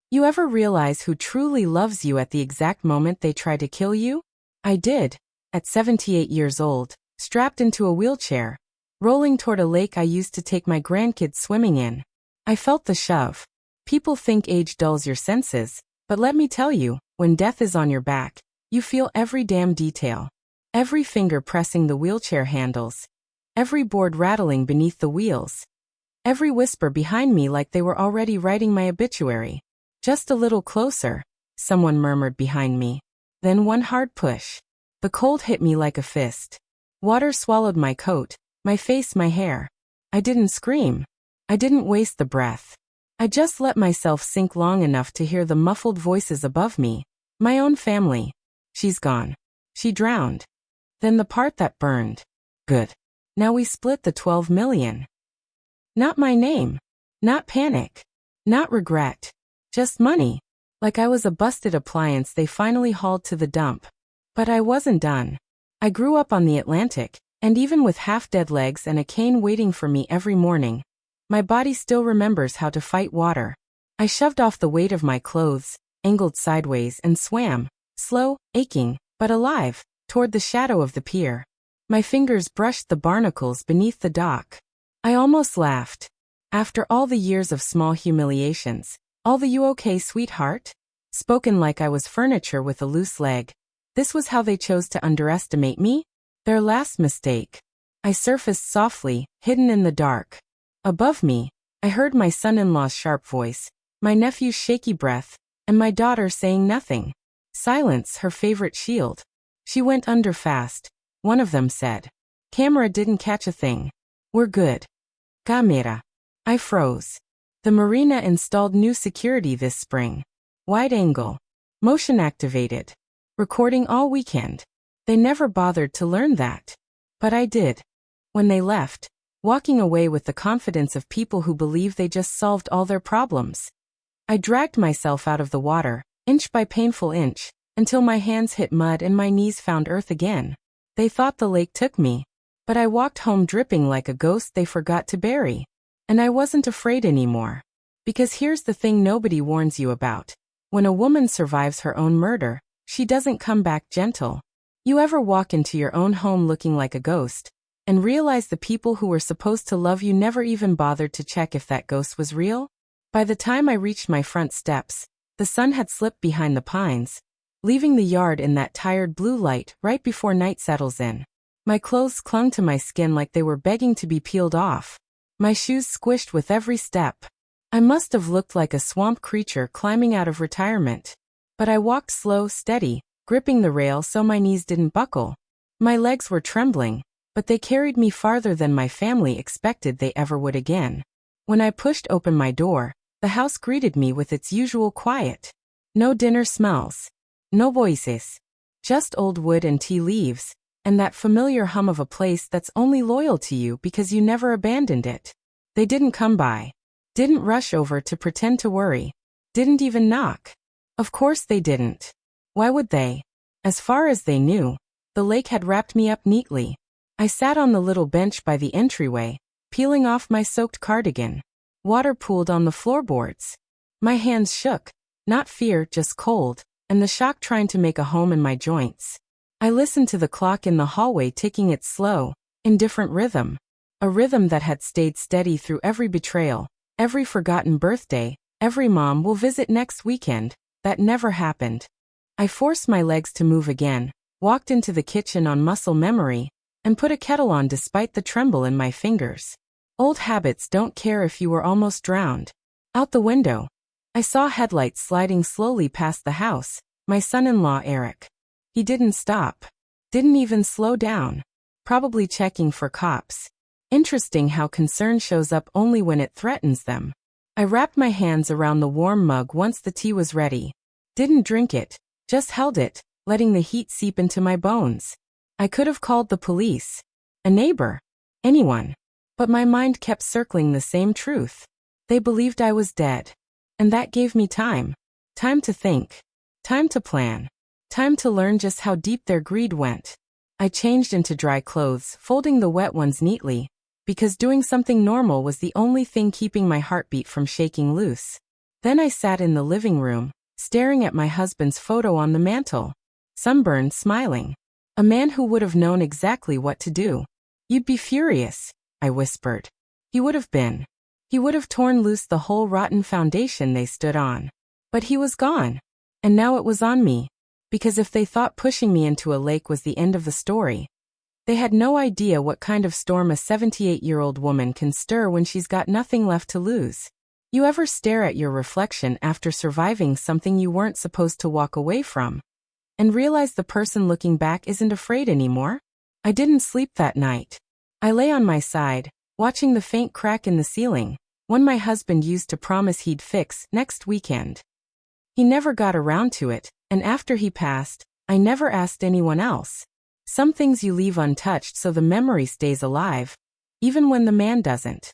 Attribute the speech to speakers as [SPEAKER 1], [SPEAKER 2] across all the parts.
[SPEAKER 1] You ever realize who truly loves you at the exact moment they try to kill you? I did. At 78 years old, strapped into a wheelchair, rolling toward a lake I used to take my grandkids swimming in. I felt the shove. People think age dulls your senses, but let me tell you, when death is on your back, you feel every damn detail. Every finger pressing the wheelchair handles. Every board rattling beneath the wheels. Every whisper behind me like they were already writing my obituary. Just a little closer, someone murmured behind me. Then one hard push. The cold hit me like a fist. Water swallowed my coat, my face, my hair. I didn't scream. I didn't waste the breath. I just let myself sink long enough to hear the muffled voices above me. My own family. She's gone. She drowned. Then the part that burned. Good. Now we split the 12 million. Not my name. Not panic. Not regret. Just money. Like I was a busted appliance they finally hauled to the dump. But I wasn't done. I grew up on the Atlantic, and even with half-dead legs and a cane waiting for me every morning, my body still remembers how to fight water. I shoved off the weight of my clothes, angled sideways and swam, slow, aching, but alive, toward the shadow of the pier. My fingers brushed the barnacles beneath the dock. I almost laughed. After all the years of small humiliations, all the "you okay, sweetheart?" spoken like I was furniture with a loose leg. This was how they chose to underestimate me? Their last mistake. I surfaced softly, hidden in the dark. Above me, I heard my son-in-law's sharp voice, my nephew's shaky breath, and my daughter saying nothing. Silence, her favorite shield. She went under fast, one of them said. Camera didn't catch a thing. We're good. Camera. I froze. The marina installed new security this spring. Wide angle. Motion activated. Recording all weekend. They never bothered to learn that. But I did. When they left, walking away with the confidence of people who believe they just solved all their problems. I dragged myself out of the water, inch by painful inch, until my hands hit mud and my knees found earth again. They thought the lake took me. But I walked home dripping like a ghost they forgot to bury. And I wasn't afraid anymore. Because here's the thing nobody warns you about. When a woman survives her own murder, she doesn't come back gentle. You ever walk into your own home looking like a ghost, and realize the people who were supposed to love you never even bothered to check if that ghost was real? By the time I reached my front steps, the sun had slipped behind the pines, leaving the yard in that tired blue light right before night settles in. My clothes clung to my skin like they were begging to be peeled off. My shoes squished with every step. I must have looked like a swamp creature climbing out of retirement. But I walked slow, steady, gripping the rail so my knees didn't buckle. My legs were trembling, but they carried me farther than my family expected they ever would again. When I pushed open my door, the house greeted me with its usual quiet. No dinner smells. No voices. Just old wood and tea leaves, and that familiar hum of a place that's only loyal to you because you never abandoned it. They didn't come by. Didn't rush over to pretend to worry. Didn't even knock. Of course they didn't. Why would they? As far as they knew, the lake had wrapped me up neatly. I sat on the little bench by the entryway, peeling off my soaked cardigan. Water pooled on the floorboards. My hands shook, not fear, just cold, and the shock trying to make a home in my joints. I listened to the clock in the hallway ticking its slow, indifferent rhythm. A rhythm that had stayed steady through every betrayal, every forgotten birthday, every mom will visit next weekend. That never happened. I forced my legs to move again, walked into the kitchen on muscle memory, and put a kettle on despite the tremble in my fingers. Old habits don't care if you were almost drowned. Out the window, I saw headlights sliding slowly past the house. My son-in-law Eric. He didn't stop. Didn't even slow down. Probably checking for cops. Interesting how concern shows up only when it threatens them. I wrapped my hands around the warm mug once the tea was ready. Didn't drink it, just held it, letting the heat seep into my bones. I could have called the police, a neighbor, anyone. But my mind kept circling the same truth. They believed I was dead. And that gave me time. Time to think. Time to plan. Time to learn just how deep their greed went. I changed into dry clothes, folding the wet ones neatly, because doing something normal was the only thing keeping my heartbeat from shaking loose. Then I sat in the living room, staring at my husband's photo on the mantel. Sunburned, smiling. A man who would have known exactly what to do. You'd be furious, I whispered. He would have been. He would have torn loose the whole rotten foundation they stood on. But he was gone. And now it was on me. Because if they thought pushing me into a lake was the end of the story, they had no idea what kind of storm a 78-year-old woman can stir when she's got nothing left to lose. You ever stare at your reflection after surviving something you weren't supposed to walk away from, and realize the person looking back isn't afraid anymore? I didn't sleep that night. I lay on my side, watching the faint crack in the ceiling, one my husband used to promise he'd fix next weekend. He never got around to it, and after he passed, I never asked anyone else. Some things you leave untouched so the memory stays alive, even when the man doesn't.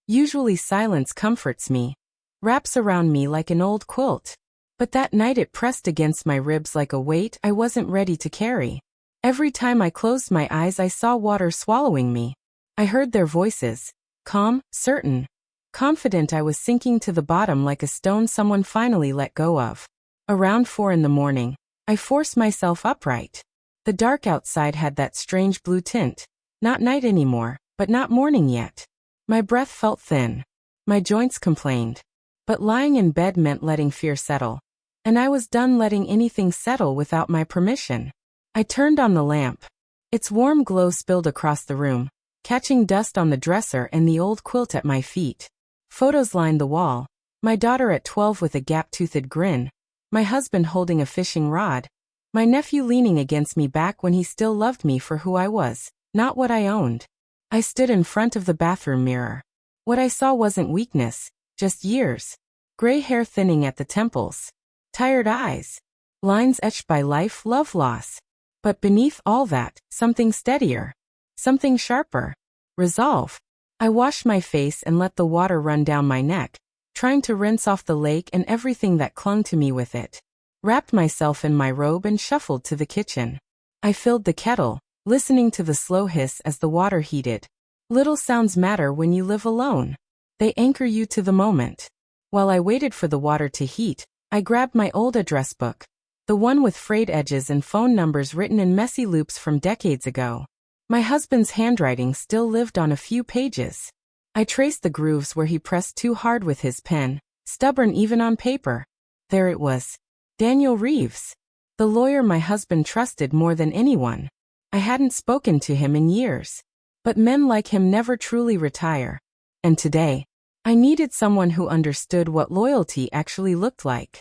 [SPEAKER 1] Usually silence comforts me, wraps around me like an old quilt. But that night it pressed against my ribs like a weight I wasn't ready to carry. Every time I closed my eyes I saw water swallowing me. I heard their voices, calm, certain, confident I was sinking to the bottom like a stone someone finally let go of. Around 4 in the morning, I forced myself upright. The dark outside had that strange blue tint. Not night anymore, but not morning yet. My breath felt thin. My joints complained. But lying in bed meant letting fear settle. And I was done letting anything settle without my permission. I turned on the lamp. Its warm glow spilled across the room, catching dust on the dresser and the old quilt at my feet. Photos lined the wall. My daughter at 12 with a gap-toothed grin. My husband holding a fishing rod. My nephew leaning against me back when he still loved me for who I was, not what I owned. I stood in front of the bathroom mirror. What I saw wasn't weakness, just years. Gray hair thinning at the temples. Tired eyes. Lines etched by life, love loss. But beneath all that, something steadier. Something sharper. Resolve. I washed my face and let the water run down my neck, trying to rinse off the lake and everything that clung to me with it. Wrapped myself in my robe and shuffled to the kitchen. I filled the kettle, listening to the slow hiss as the water heated. Little sounds matter when you live alone. They anchor you to the moment. While I waited for the water to heat, I grabbed my old address book. The one with frayed edges and phone numbers written in messy loops from decades ago. My husband's handwriting still lived on a few pages. I traced the grooves where he pressed too hard with his pen, stubborn even on paper. There it was. Daniel Reeves. The lawyer my husband trusted more than anyone. I hadn't spoken to him in years. But men like him never truly retire. And today, I needed someone who understood what loyalty actually looked like.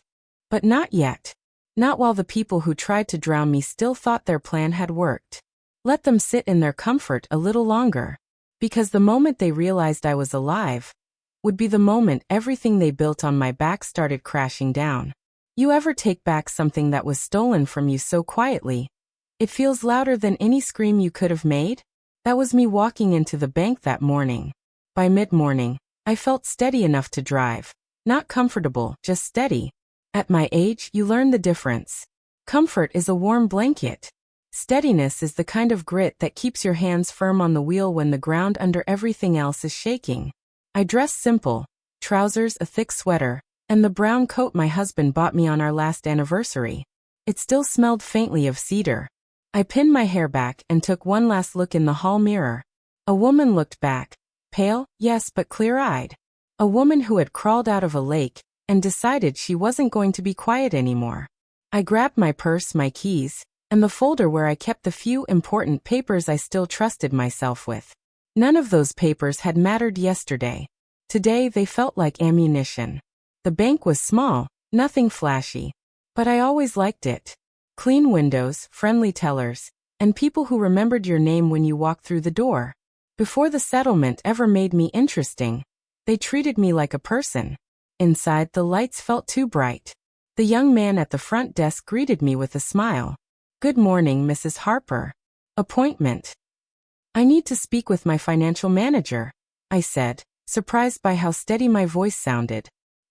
[SPEAKER 1] But not yet. Not while the people who tried to drown me still thought their plan had worked. Let them sit in their comfort a little longer. Because the moment they realized I was alive would be the moment everything they built on my back started crashing down. You ever take back something that was stolen from you so quietly? It feels louder than any scream you could have made? That was me walking into the bank that morning. By mid-morning, I felt steady enough to drive. Not comfortable, just steady. At my age, you learn the difference. Comfort is a warm blanket. Steadiness is the kind of grit that keeps your hands firm on the wheel when the ground under everything else is shaking. I dressed simple. Trousers, a thick sweater, and the brown coat my husband bought me on our last anniversary. It still smelled faintly of cedar. I pinned my hair back and took one last look in the hall mirror. A woman looked back. Pale, yes, but clear-eyed. A woman who had crawled out of a lake and decided she wasn't going to be quiet anymore. I grabbed my purse, my keys, and the folder where I kept the few important papers I still trusted myself with. None of those papers had mattered yesterday. Today they felt like ammunition. The bank was small, nothing flashy. But I always liked it. Clean windows, friendly tellers, and people who remembered your name when you walked through the door. Before the settlement ever made me interesting, they treated me like a person. Inside, the lights felt too bright. The young man at the front desk greeted me with a smile. Good morning, Mrs. Harper. Appointment. I need to speak with my financial manager, I said, surprised by how steady my voice sounded.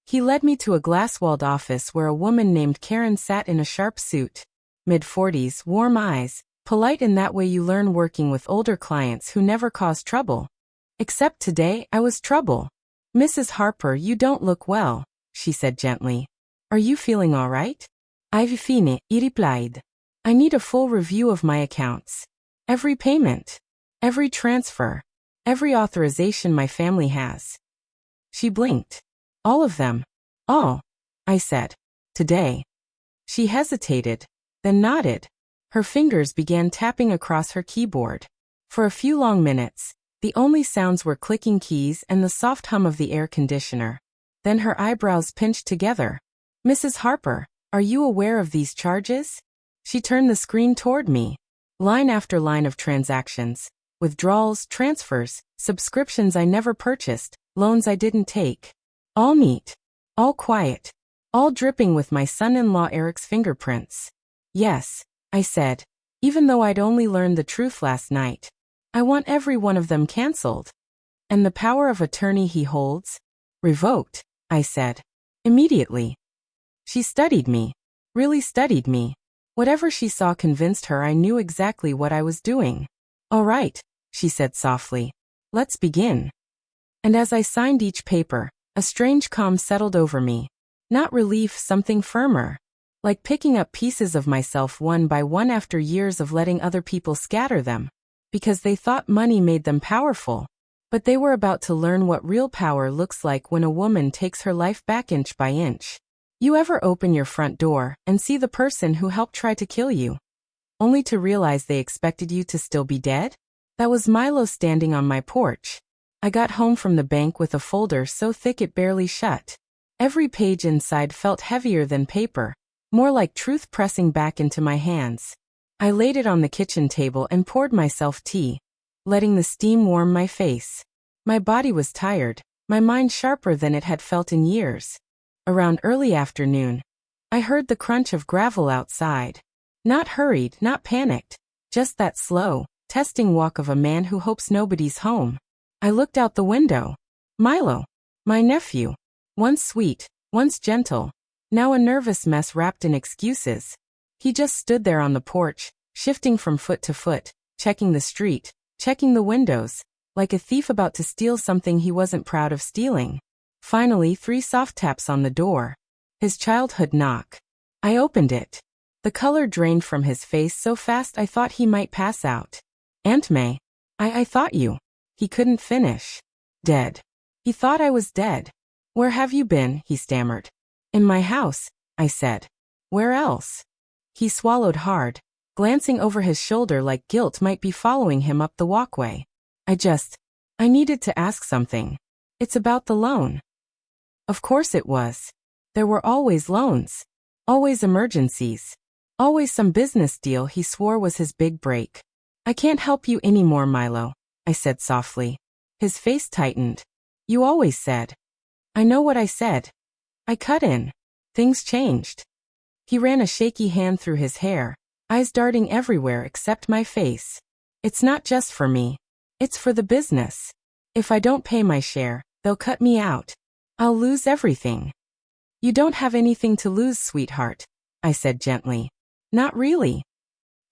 [SPEAKER 1] He led me to a glass-walled office where a woman named Karen sat in a sharp suit. Mid-40s, warm eyes, polite in that way you learn working with older clients who never cause trouble. Except today, I was trouble. Mrs. Harper, you don't look well. she said gently. Are you feeling all right? I've fine, he replied. I need a full review of my accounts. Every payment. Every transfer. Every authorization my family has. She blinked. All of them. All, I said. Today. She hesitated, then nodded. Her fingers began tapping across her keyboard. For a few long minutes, the only sounds were clicking keys and the soft hum of the air conditioner. Then her eyebrows pinched together. Mrs. Harper, are you aware of these charges? She turned the screen toward me. Line after line of transactions. Withdrawals, transfers, subscriptions I never purchased, loans I didn't take. All neat. All quiet. All dripping with my son-in-law Eric's fingerprints. Yes, I said, even though I'd only learned the truth last night. I want every one of them cancelled. And the power of attorney he holds? Revoked, I said. Immediately. She studied me. Really studied me. Whatever she saw convinced her I knew exactly what I was doing. All right, she said softly. Let's begin. And as I signed each paper, a strange calm settled over me. Not relief, something firmer. Like picking up pieces of myself one by one after years of letting other people scatter them. Because they thought money made them powerful. But they were about to learn what real power looks like when a woman takes her life back inch by inch. You ever open your front door and see the person who helped try to kill you? Only to realize they expected you to still be dead? That was Milo standing on my porch. I got home from the bank with a folder so thick it barely shut. Every page inside felt heavier than paper, more like truth pressing back into my hands. I laid it on the kitchen table and poured myself tea, letting the steam warm my face. My body was tired, my mind sharper than it had felt in years. Around early afternoon, I heard the crunch of gravel outside. Not hurried, not panicked, just that slow, testing walk of a man who hopes nobody's home. I looked out the window. Milo, my nephew, once sweet, once gentle, now a nervous mess wrapped in excuses. He just stood there on the porch, shifting from foot to foot, checking the street, checking the windows, like a thief about to steal something he wasn't proud of stealing. Finally, 3 soft taps on the door. His childhood knock. I opened it. The color drained from his face so fast I thought he might pass out. Aunt May, I thought you. He couldn't finish. Dead. He thought I was dead. Where have you been? He stammered. In my house, I said. Where else? He swallowed hard, glancing over his shoulder like guilt might be following him up the walkway. I needed to ask something. It's about the loan. Of course it was. There were always loans. Always emergencies. Always some business deal he swore was his big break. I can't help you anymore, Milo, I said softly. His face tightened. You always said. I know what I said. I cut in. Things changed. He ran a shaky hand through his hair, eyes darting everywhere except my face. It's not just for me. It's for the business. If I don't pay my share, they'll cut me out. I'll lose everything. You don't have anything to lose, sweetheart, I said gently. Not really.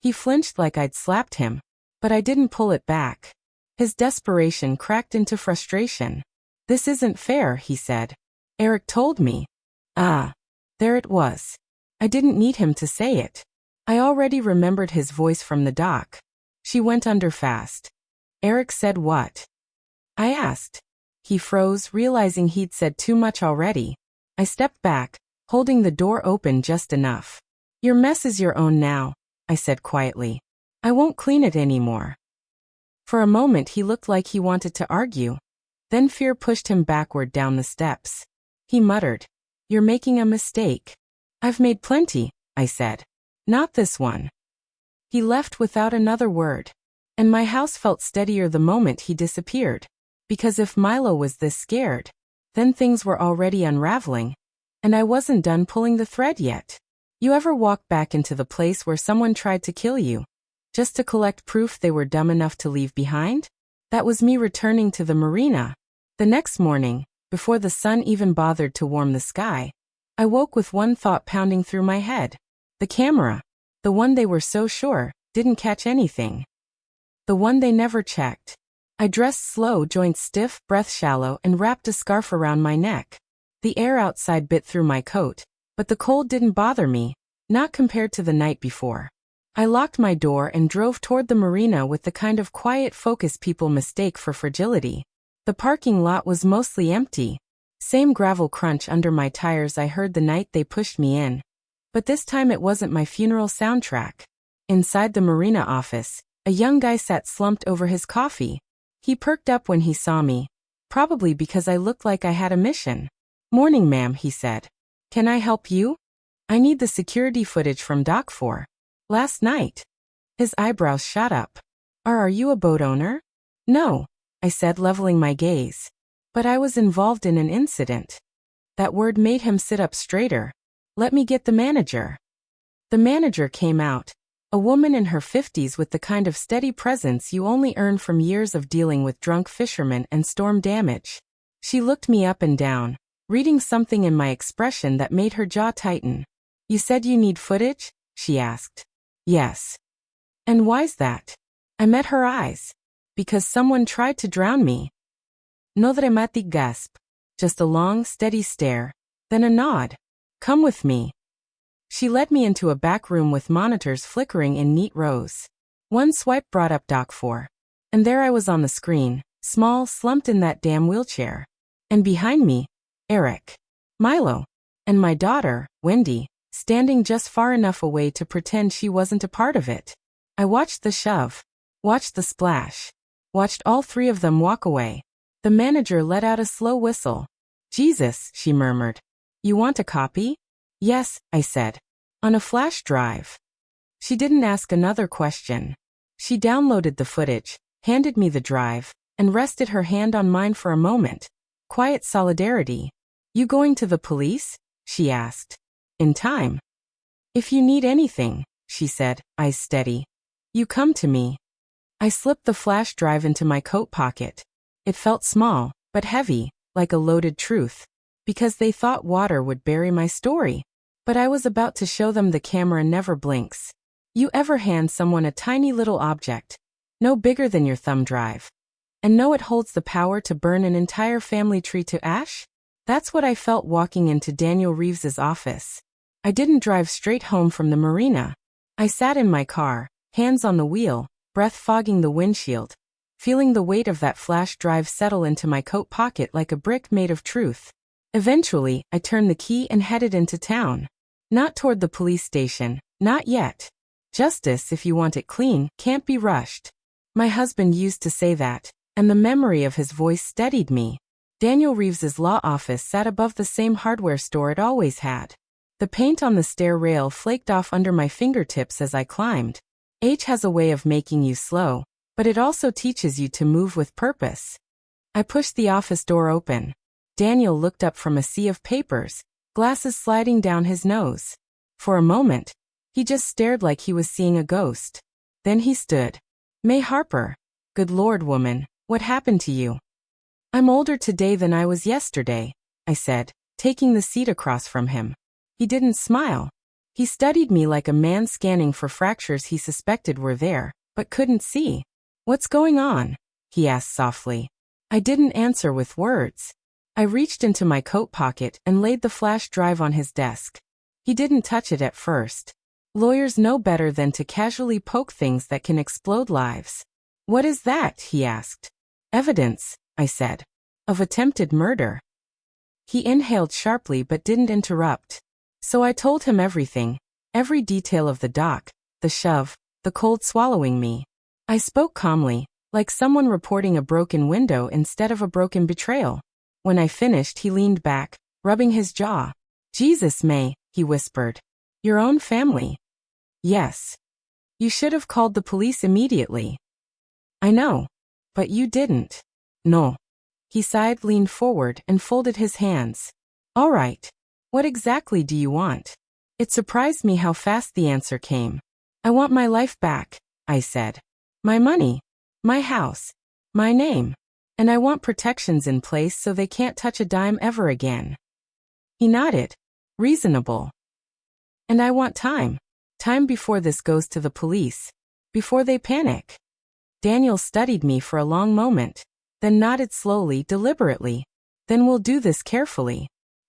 [SPEAKER 1] He flinched like I'd slapped him, but I didn't pull it back. His desperation cracked into frustration. This isn't fair, he said. Eric told me. Ah, there it was. I didn't need him to say it. I already remembered his voice from the dock. She went under fast. Eric said what? I asked. He froze, realizing he'd said too much already. I stepped back, holding the door open just enough. Your mess is your own now, I said quietly. I won't clean it anymore. For a moment he looked like he wanted to argue. Then fear pushed him backward down the steps. He muttered, You're making a mistake. I've made plenty, I said. Not this one. He left without another word. And my house felt steadier the moment he disappeared. Because if Milo was this scared, then things were already unraveling. And I wasn't done pulling the thread yet. You ever walk back into the place where someone tried to kill you, just to collect proof they were dumb enough to leave behind? That was me returning to the marina. The next morning, before the sun even bothered to warm the sky, I woke with one thought pounding through my head. The camera. The one they were so sure didn't catch anything. The one they never checked. I dressed slow, joints stiff, breath shallow, and wrapped a scarf around my neck. The air outside bit through my coat, but the cold didn't bother me, not compared to the night before. I locked my door and drove toward the marina with the kind of quiet focus people mistake for fragility. The parking lot was mostly empty. Same gravel crunch under my tires I heard the night they pushed me in. But this time it wasn't my funeral soundtrack. Inside the marina office, a young guy sat slumped over his coffee. He perked up when he saw me, probably because I looked like I had a mission. "Morning, ma'am," he said. "Can I help you? I need the security footage from Dock 4. Last night." His eyebrows shot up. Are you a boat owner?" "No," I said, leveling my gaze. "But I was involved in an incident." That word made him sit up straighter. "Let me get the manager." The manager came out. A woman in her 50s with the kind of steady presence you only earn from years of dealing with drunk fishermen and storm damage. She looked me up and down, reading something in my expression that made her jaw tighten. "You said you need footage?" she asked. "Yes." "And why's that?" I met her eyes. "Because someone tried to drown me." No dramatic gasp. Just a long, steady stare. Then a nod. "Come with me." She led me into a back room with monitors flickering in neat rows. One swipe brought up Dock 4. And there I was on the screen, small, slumped in that damn wheelchair. And behind me, Eric, Milo, and my daughter, Wendy, standing just far enough away to pretend she wasn't a part of it. I watched the shove, watched the splash, watched all three of them walk away. The manager let out a slow whistle. "Jesus," she murmured. "You want a copy?" "Yes," I said. "On a flash drive." She didn't ask another question. She downloaded the footage, handed me the drive, and rested her hand on mine for a moment. Quiet solidarity. "You going to the police?" she asked. "In time." "If you need anything," she said, eyes steady, "you come to me." I slipped the flash drive into my coat pocket. It felt small, but heavy, like a loaded truth. Because they thought water would bury my story. But I was about to show them the camera never blinks. You ever hand someone a tiny little object, no bigger than your thumb drive, and know it holds the power to burn an entire family tree to ash? That's what I felt walking into Daniel Reeves's office. I didn't drive straight home from the marina. I sat in my car, hands on the wheel, breath fogging the windshield, feeling the weight of that flash drive settle into my coat pocket like a brick made of truth. Eventually, I turned the key and headed into town. Not toward the police station, not yet. Justice, if you want it clean, can't be rushed. My husband used to say that, and the memory of his voice steadied me. Daniel Reeves's law office sat above the same hardware store it always had. The paint on the stair rail flaked off under my fingertips as I climbed. Age has a way of making you slow, but it also teaches you to move with purpose. I pushed the office door open. Daniel looked up from a sea of papers, glasses sliding down his nose. For a moment, he just stared like he was seeing a ghost. Then he stood. "May Harper. Good Lord, woman, what happened to you?" "I'm older today than I was yesterday," I said, taking the seat across from him. He didn't smile. He studied me like a man scanning for fractures he suspected were there, but couldn't see. "What's going on?" he asked softly. I didn't answer with words. I reached into my coat pocket and laid the flash drive on his desk. He didn't touch it at first. Lawyers know better than to casually poke things that can explode lives. "What is that?" he asked. "Evidence," I said, "of attempted murder." He inhaled sharply but didn't interrupt. So I told him everything, every detail of the dock, the shove, the cold swallowing me. I spoke calmly, like someone reporting a broken window instead of a broken betrayal. When I finished, he leaned back, rubbing his jaw. "Jesus, May," he whispered. "Your own family." "Yes. You should have called the police immediately." "I know. But you didn't." "No." He sighed, leaned forward, and folded his hands. "All right. What exactly do you want?" It surprised me how fast the answer came. "I want my life back," I said. "My money. My house. My name. And I want protections in place so they can't touch a dime ever again." He nodded. "Reasonable." "And I want time. Time before this goes to the police. Before they panic." Daniel studied me for a long moment, then nodded slowly, deliberately. "Then we'll do this carefully.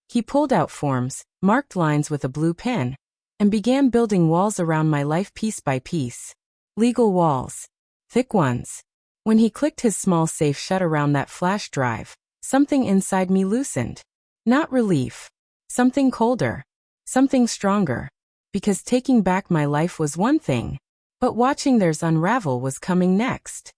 [SPEAKER 1] He pulled out forms, marked lines with a blue pen, and began building walls around my life piece by piece. Legal walls. Thick ones. When he clicked his small safe shut around that flash drive, something inside me loosened. Not relief. Something colder. Something stronger. Because taking back my life was one thing, but watching theirs unravel was coming next.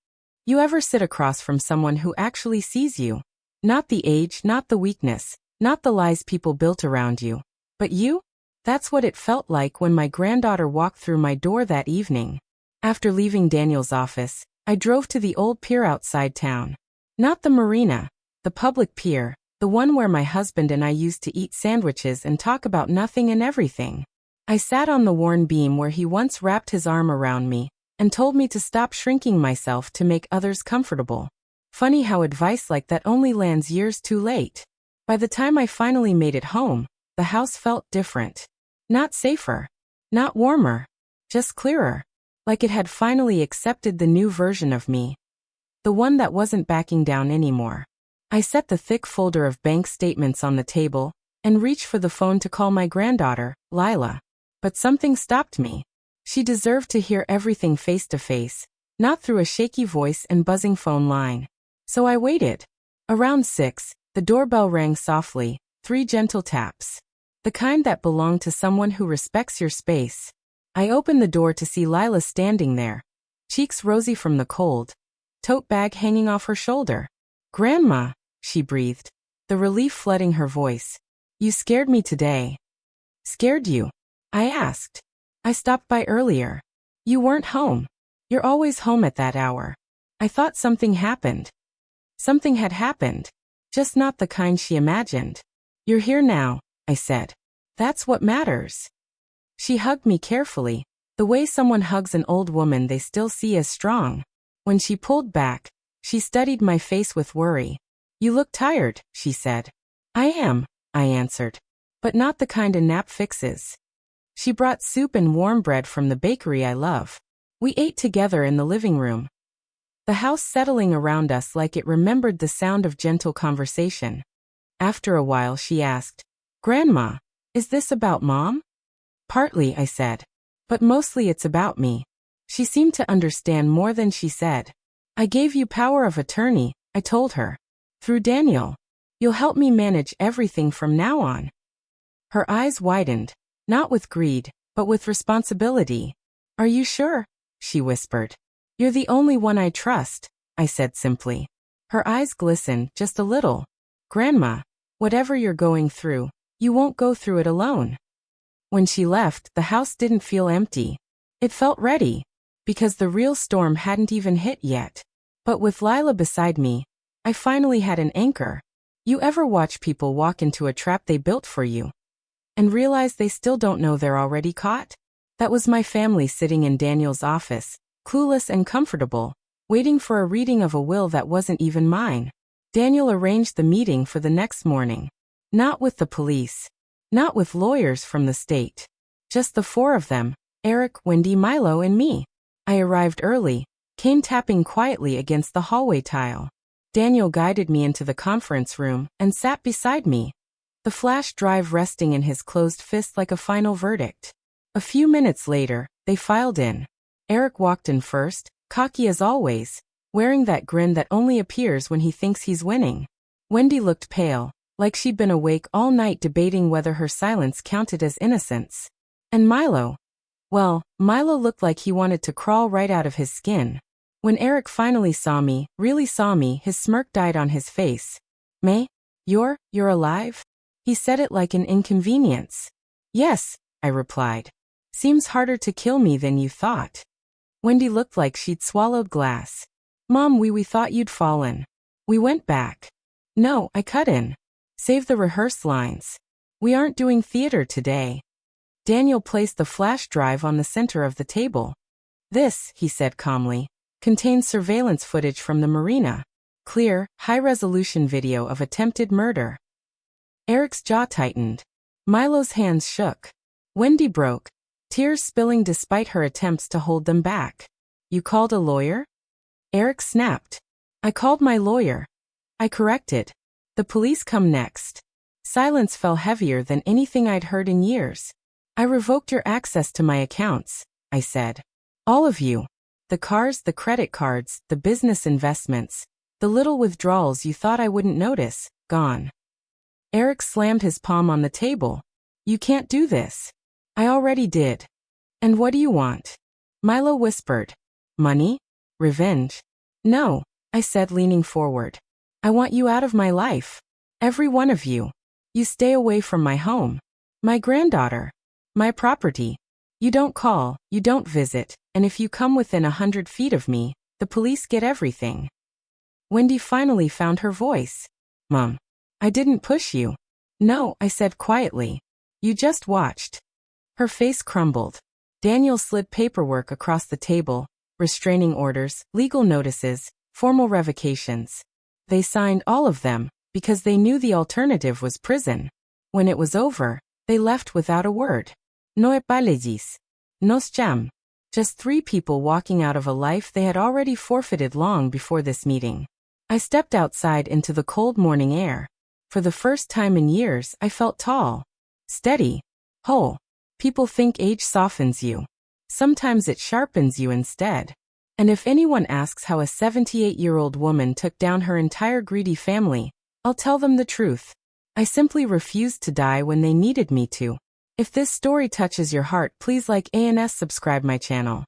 [SPEAKER 1] You ever sit across from someone who actually sees you? Not the age, not the weakness, not the lies people built around you, but you? That's what it felt like when my granddaughter walked through my door that evening. After leaving Daniel's office, I drove to the old pier outside town. Not the marina, the public pier, the one where my husband and I used to eat sandwiches and talk about nothing and everything. I sat on the worn beam where he once wrapped his arm around me and told me to stop shrinking myself to make others comfortable. Funny how advice like that only lands years too late. By the time I finally made it home, the house felt different. Not safer. Not warmer. Just clearer. Like it had finally accepted the new version of me. The one that wasn't backing down anymore. I set the thick folder of bank statements on the table and reached for the phone to call my granddaughter, Lila. But something stopped me. She deserved to hear everything face to face, not through a shaky voice and buzzing phone line. So I waited. Around 6, the doorbell rang softly, 3 gentle taps. The kind that belong to someone who respects your space. I opened the door to see Lila standing there, cheeks rosy from the cold, tote bag hanging off her shoulder. "Grandma," she breathed, the relief flooding her voice. "You scared me today." "Scared you?" I asked. "I stopped by earlier. You weren't home. You're always home at that hour. I thought something happened." Something had happened. Just not the kind she imagined. "You're here now," I said. "That's what matters." She hugged me carefully, the way someone hugs an old woman they still see as strong. When she pulled back, she studied my face with worry. "You look tired," she said. "I am," I answered. "But not the kind a nap fixes." She brought soup and warm bread from the bakery I love. We ate together in the living room. The house settling around us like it remembered the sound of gentle conversation. After a while she asked, "Grandma, is this about Mom?" "Partly," I said. "But mostly it's about me." She seemed to understand more than she said. "I gave you power of attorney," I told her. "Through Daniel. You'll help me manage everything from now on." Her eyes widened, not with greed, but with responsibility. "Are you sure?" she whispered. "You're the only one I trust," I said simply. Her eyes glistened just a little. "Grandma, whatever you're going through, you won't go through it alone." When she left, the house didn't feel empty. It felt ready, because the real storm hadn't even hit yet. But with Lila beside me, I finally had an anchor. You ever watch people walk into a trap they built for you and realize they still don't know they're already caught? That was my family sitting in Daniel's office, clueless and comfortable, waiting for a reading of a will that wasn't even mine. Daniel arranged the meeting for the next morning. Not with the police. Not with lawyers from the state. Just the 4 of them, Eric, Wendy, Milo, and me. I arrived early, came tapping quietly against the hallway tile. Daniel guided me into the conference room and sat beside me, the flash drive resting in his closed fist like a final verdict. A few minutes later, they filed in. Eric walked in first, cocky as always, wearing that grin that only appears when he thinks he's winning. Wendy looked pale, like she'd been awake all night debating whether her silence counted as innocence. And Milo? Well, Milo looked like he wanted to crawl right out of his skin. When Eric finally saw me, really saw me, his smirk died on his face. "May? You're alive?" He said it like an inconvenience. "Yes," I replied. "Seems harder to kill me than you thought." Wendy looked like she'd swallowed glass. "Mom, we thought you'd fallen. We went back." "No," I cut in. "Save the rehearsed lines. We aren't doing theater today." Daniel placed the flash drive on the center of the table. "This," he said calmly, "contains surveillance footage from the marina. Clear, high-resolution video of attempted murder." Eric's jaw tightened. Milo's hands shook. Wendy broke, tears spilling despite her attempts to hold them back. "You called a lawyer?" Eric snapped. "I called my lawyer." I corrected. "The police come next." Silence fell heavier than anything I'd heard in years. I revoked your access to my accounts, I said. All of you. The cars, the credit cards, the business investments, the little withdrawals you thought I wouldn't notice, gone. Eric slammed his palm on the table. You can't do this. I already did. And what do you want? Milo whispered. Money? Revenge? No, I said, leaning forward. I want you out of my life. Every one of you. You stay away from my home. My granddaughter. My property. You don't call, you don't visit, and if you come within 100 feet of me, the police get everything. Wendy finally found her voice. Mom. I didn't push you. No, I said quietly. You just watched. Her face crumbled. Daniel slid paperwork across the table, restraining orders, legal notices, formal revocations. They signed all of them, because they knew the alternative was prison. When it was over, they left without a word. No apologies. Nos jam. Just 3 people walking out of a life they had already forfeited long before this meeting. I stepped outside into the cold morning air. For the first time in years, I felt tall. Steady. Whole. People think age softens you. Sometimes it sharpens you instead. And if anyone asks how a 78-year-old woman took down her entire greedy family, I'll tell them the truth. I simply refused to die when they needed me to. If this story touches your heart, please like and subscribe my channel.